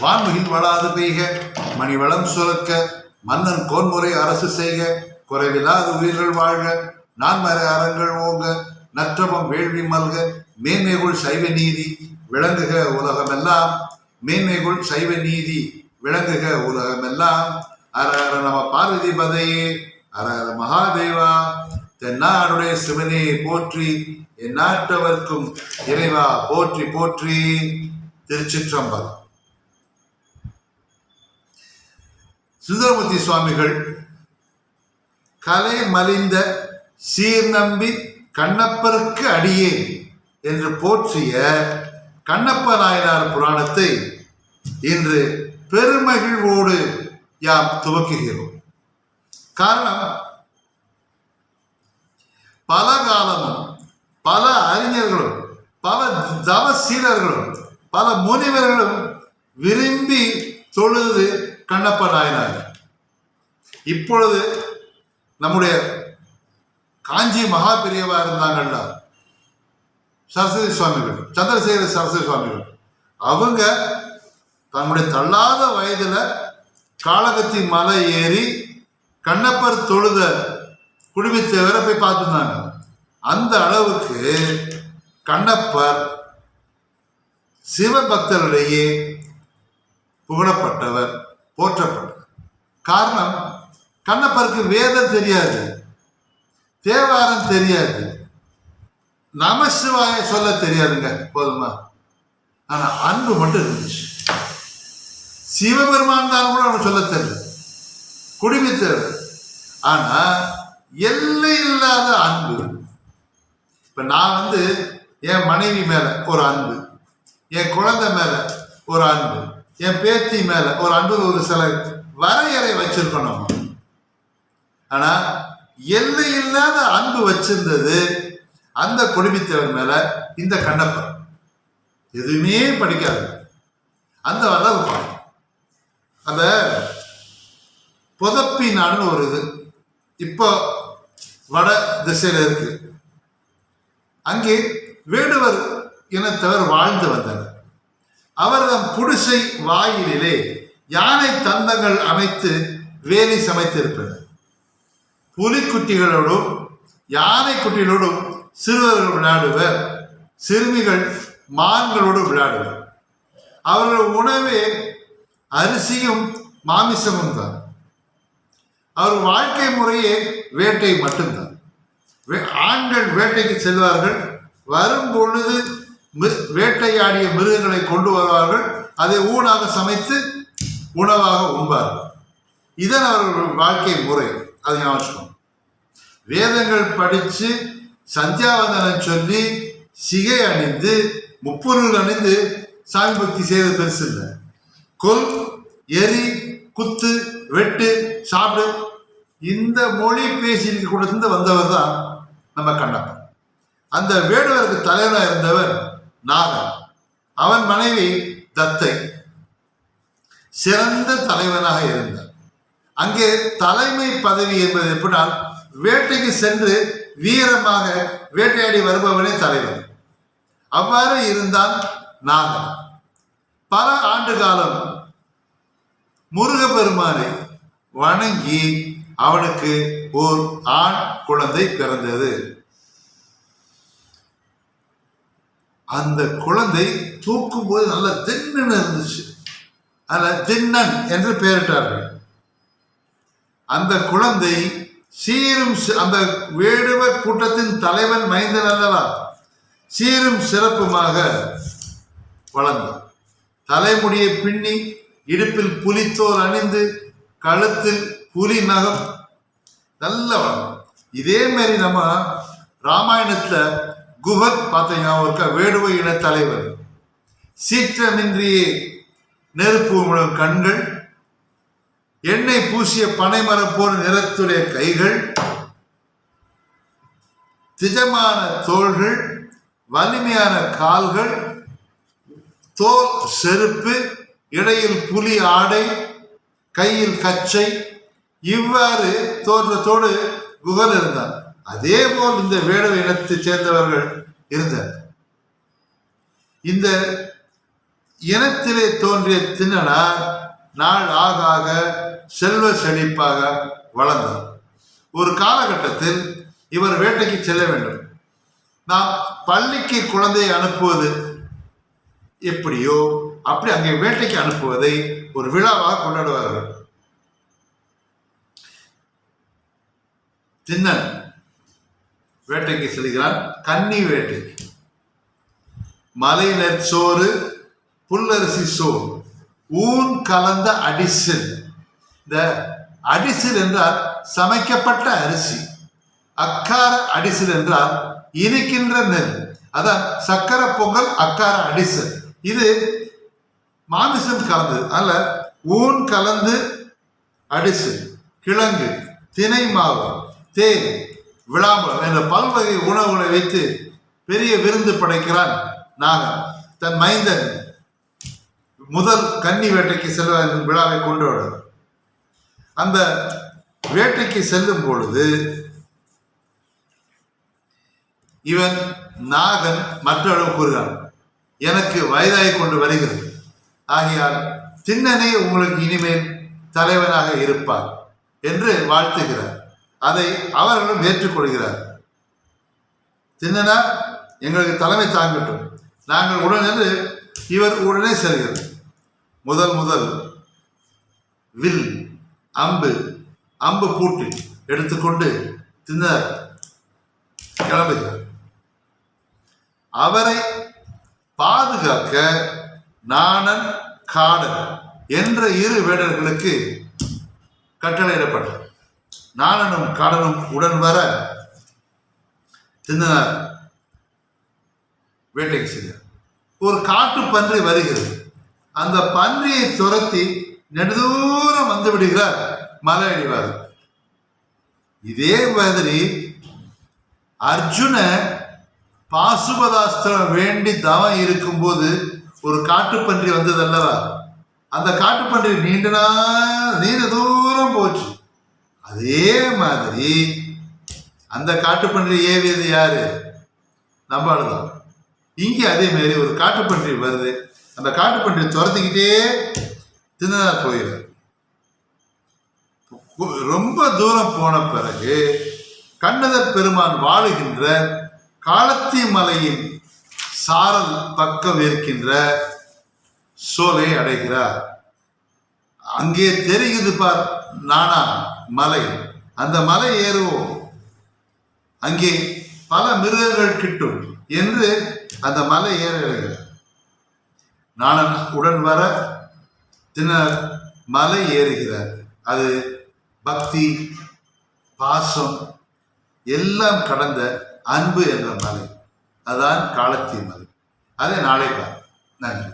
வான்மிகில் வளாது பெய்க, மணி வளம் சுரக்க, மன்னன் கோன்முறை அரசு செய்க, குறைவில்லாத உயிர்கள் வாழ்க, நான்மறை அறங்கள் ஓங்க, நற்றவம் வேள்வி மல்க, மேன்மைகுள் சைவ நீதி விளங்குக உலகமெல்லாம், மேன்மைகுள் சைவ நீதி விளங்குக உலகமெல்லாம். அர அர நம பார்வதி பதையே, அர அர மகாதேவா. தென்னாடுடைய சிவனே போற்றி, என் நாட்டவர்க்கும் இறைவா போற்றி போற்றி. திருச்சிற்றம்பலம். சுந்தரமூர்த்தி சுவாமிகள் கலை மலிந்த சீர் நம்பி கண்ணப்பருக்கு அடியே என்று போற்றிய கண்ணப்ப நாயனார் புராணத்தை இன்று பெருமகிழ்வோடு யாம் துவக்குகிறோம். காரணம், பல காலமும் பல அறிஞர்களும் பல தவசீலர்களும் பல முனிவர்களும் விரும்பி தொழுது கண்ணப்ப நாயனார். இப்பொழுது நம்முடைய காஞ்சி மகா பெரியவா இருந்தாங்கல்ல, சரஸ்வதி சுவாமிகள், சந்திரசேகர சரஸ்வதி சுவாமிகள், அவங்க தன்னுடைய தள்ளாத வயதுல காளகத்தி மலை ஏறி கண்ணப்பர் தொழுத குடும்பத்தேவரை போய் பார்த்துருந்தாங்க. அந்த அளவுக்கு கண்ணப்பர் சிவபக்தரிடையே புகழப்பட்டவர், போற்றப்பட்டவர். காரணம், கண்ணப்பருக்கு வேதம் தெரியாது, தேவாரம் தெரியாது, நமசிவாய சொல்ல தெரியாதுங்க, போதுமா? ஆனா அன்பு மட்டும் இருந்துச்சு. சிவபெருமான் தான் கூட அவன் சொல்ல தெரியல, குடிமித்தவர். ஆனா எல்லை இல்லாத அன்பு. இப்ப நான் என் மனைவி மேல ஒரு அன்பு, என் குழந்தை மேல ஒரு அன்பு, என் பேத்தி மேல ஒரு அன்பு, ஒரு சில வரையறை வச்சிருக்கணும். ஆனா எல்லை இல்லாத அன்பு வச்சிருந்தது அந்த குடும்பத்தவர் மேல இந்த கண்ணப்பர். எதுவுமே படிக்காது, அந்த அளவு. அந்த புதப்பினான்னு ஒரு இது இப்போ வட திசையில இருக்கு. அங்கே வேடுவர் இனத்தவர் வாழ்ந்து வந்தனர். அவர்தம் குடிசை வாயிலே யானை தந்தங்கள் அமைத்து வேலி சமைத்திருப்பனர். புலிக்குட்டிகளோடும் யானை குட்டிகளோடும் சிறுவர்கள் விளையாடுவர், சிறுமிகள் மான்களோடு விளையாடுவர். அவர்கள் உணவே அரிசியும் மாமிசமும் தான். அவர் வாழ்க்கை முறையே வேட்டை மட்டும்தான். ஆண்கள் வேட்டைக்கு செல்வார்கள், வரும் பொழுது வேட்டையாடிய மிருகங்களை கொண்டு வருவார்கள், அதை ஊனாக சமைத்து உணவாக உண்பார்கள். இதன் அவர்கள் வாழ்க்கை முறை. அது ஞாபகம். வேதங்கள் படித்து சந்தியாவந்தனம் சொல்லி சிகை அணிந்து முப்பொருள் அணிந்து சாமி பக்தி செய்வது பெருசு இல்லை. கொல், எரி, குத்து, வெட்டு, சாப்பிடு, இந்த மொழி பேசிட்டு கூட வந்தவர் தான் நம்ம கண்ணப்பன். அந்த வேடுவருக்கு தலைவனாக இருந்தவர் நாகன். அவன் மனைவி தத்தை. சிறந்த தலைவனாக இருந்தார். அங்கே தலைமை பதவி என்பது எப்படின்னா, வேட்டைக்கு சென்று வீரமாக வேட்டையாடி வருபவனே தலைவர். அவ்வாறு இருந்தான் நாகன். பல ஆண்டு காலம் முருகப்பெருமானை வணங்கி அவனுக்கு ஓர் ஆண் குழந்தை பிறந்தது. அந்த குழந்தை தூக்கும் போது நல்ல தின்னு இருந்துச்சு. அதில் தின்னன் என்று பெயரிட்டார்கள். அந்த குழந்தை சீரும், அந்த வேடுவ கூட்டத்தின் தலைவன் மைந்தன் அல்லவா, சீரும் சிறப்புமாக வளர்ந்தார். தலைமுடியை பின்னி இடுப்பில் புலித்தோல் அணிந்து கழுத்தில் புலி நகம், நல்ல வளர்ந்தார். இதே மாதிரி நம்ம ராமாயணத்துல குஹத் பார்த்தீங்கன்னா வேடுவ இன தலைவர், சீற்றமின்றியே நெருப்பு முழும் கண்கள், எண்ணெய் பூசிய பனைமரம் போன்ற நிறத்துடைய கைகள், திஜமான தோள்கள், வலிமையான கால்கள், தோல் செருப்பு, இடையில் புலி ஆடை, கையில் கச்சை, இவ்வாறு தோற்றத்தோடு குகன் இருந்தார். அதே போல் இந்த வேடுவ இனத்தை சேர்ந்தவர்கள் இருந்தனர். இந்த இனத்திலே தோன்றிய திண்ணனார் நாள் ஆக ஆக செல்வ செழிப்பாக வளர்ந்தார். ஒரு காலகட்டத்தில் இவர் வேட்டைக்கு செல்ல வேண்டும். நாம் பள்ளிக்கு குழந்தையை அனுப்புவது எப்படியோ அப்படி அங்கே வேட்டைக்கு அனுப்புவதை ஒரு விழாவாக கொண்டாடுவார்கள். திண்ணன் வேட்டைக்கு செல்கிறான். கன்னி வேட்டைக்கு. மலை நெற்சோறு புல்லரிசி சோறு ஊன் கலந்த அடிசில். இந்த அடிசில் என்றால் சமைக்கப்பட்ட அரிசி. அக்கார அடிசில் என்றால் இனிக்கின்ற நெல். அதான் சக்கரை பொங்கல் அக்கார அடிசல். இது மாமிசம் கலந்தது அல்ல. ஊன் கலந்து அடிசல், கிழங்கு, தினை மாவு, தேன், விளாம்பரம் என்ற பல்வகை உணவுகளை வைத்து பெரிய விருந்து படைக்கிறான் நாகன். தன் மைந்தன் முதல் கன்னி வேட்டைக்கு செல்வ விழாவை கொண்டு வர அந்த வேட்டைக்கு செல்லும் பொழுது இவன் நாகன் மற்றவர்கள் கூறுகிறான், எனக்கு வயதாகி கொண்டு வருகிறது, ஆகையால் திண்ணனே உங்களுக்கு இனிமேல் தலைவனாக இருப்பார் என்று வாழ்த்துகிறார். அதை அவர்களும் ஏற்றுக்கொள்கிறார். திண்ணனா எங்களுக்கு தலைமை தாங்கட்டும், நாங்கள் உடனே. இவர் உடனே செல்கிறார். முதல் வில் அம்பு பூட்டி எடுத்துக்கொண்டு திண்ணர் கிளம்புகிறார். அவரை பாதுகாக்க நாணன் காடன் என்ற இரு வேடர்களுக்கு கட்டளையிடப்பட்டார். நாணனும் காடனும் உடன் வர திண்ணனார் வேட்டைக்கு செல்கிறார். ஒரு காட்டு பன்றி வருகிறது. அந்த பன்றியை துரத்தி நெடுதூரம் வந்து விடுகிறார் மலை அடிவார். இதே மாதிரி அர்ஜுன பாசுபதாஸ்திரம் வேண்டி தவம் இருக்கும்போது ஒரு காட்டுப்பன்றி வந்தது அல்லவா? அந்த காட்டுப்பன்றி நீண்ட தூரம் போச்சு. அதே மாதிரி அந்த காட்டுப்பன்றி ஏவியது யாரு? நம்மளுதான். இங்கே அதே மாதிரி ஒரு காட்டுப்பன்றி வருது. அந்த காட்டுப்பன்றி துரத்திக்கிட்டே திண்ணனார் போயிடுறார். ரொம்ப தூரம் போன பிறகு கண்ணதர் பெருமான் வாழுகின்ற காளத்தி மலையின் சாரல் பக்கம் இருக்கின்ற சோலை அடைகிறார். அங்கே தெரியுது பார் நானா மலை. அந்த மலை ஏறுவோம், அங்கே பல மிருகங்கள் கிட்டும் என்று அந்த மலை ஏறுகிறார். நாணன் உடன் வர திண்ணர் மலை ஏறுகிறார். அது பக்தி, பாசம் எல்லாம் கடந்த அன்பு என்ற மலை. அதுதான் காளத்தி மலை. அதை நாளை பார். நன்றி.